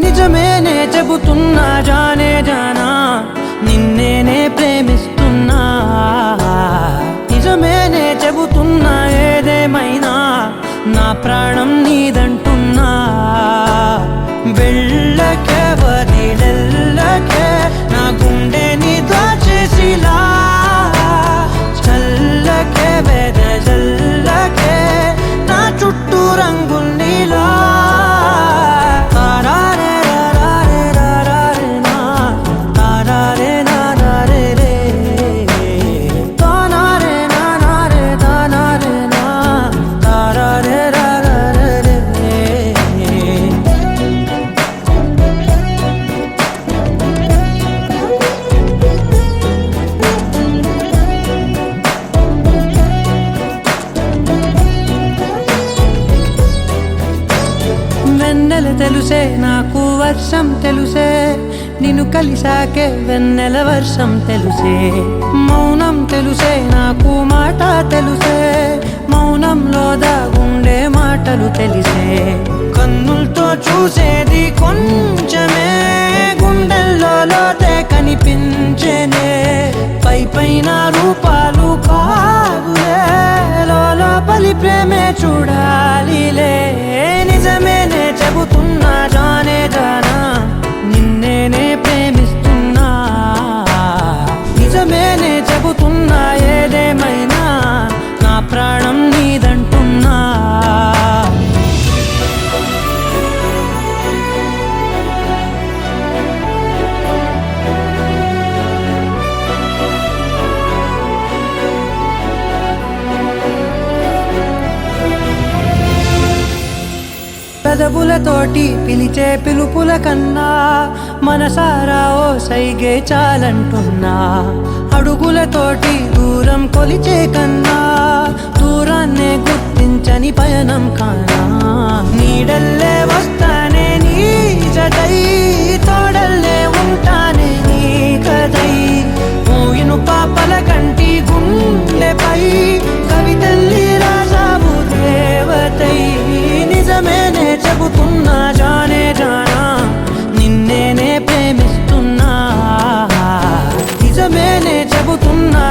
నిజమేనే చెబుతున్నా జానే జానా నిన్నేనే ప్రేమిస్తున్నా నిజమేనే చెబుతున్నా ఏదేమైనా నా ప్రాణం నీదంటున్నా వెళ్ళకే వదిలెల్లకే నా గుండెని దాచేసిలా చల్లకే వెదజల్లకే నా చుట్టూ రంగుల్నిలా వెన్నెల తెలుసే నాకు వర్షం తెలుసే నిన్ను కలిసాకే వెన్నెల వర్షం తెలుసే మౌనం తెలుసే నాకు మాట తెలుసే మౌనంలో దాగుండే మాటలు తెలిసే కన్నులతో చూసేది కొంచెమే గుండెల్లో లోతే కనిపించేనే పై పైన రూపాలు కాదులే లోపలి ప్రేమే చూడాలిలే నిజమేనే చెబుతున్నా జానే జానా నిన్నేనే ప్రేమిస్తున్నా నిజమేనే చెబుతున్నా ఏదేమైనా నా ప్రాణం నీదంటున్నా పెదవులతోటి పిలిచే పిలుపుల కన్నా మనసారా ఓ సైగే చాలంటున్నా అడుగులతోటి దూరం కొలిచే కన్నా దూరాన్నే గుర్తించని పయనం కానా నీడల్లే వస్తానే నీ జతై తోడల్లే ఉంటానే నీ కదై మూయిను పాపల కంటి గుండెపై కవితల్లి రాజావు దేవతై నిజమేనే చెబుతున్నా జానే జానా నిన్నేనే ప్రేమిస్తున్నా నిజమేనే చెబుతున్నా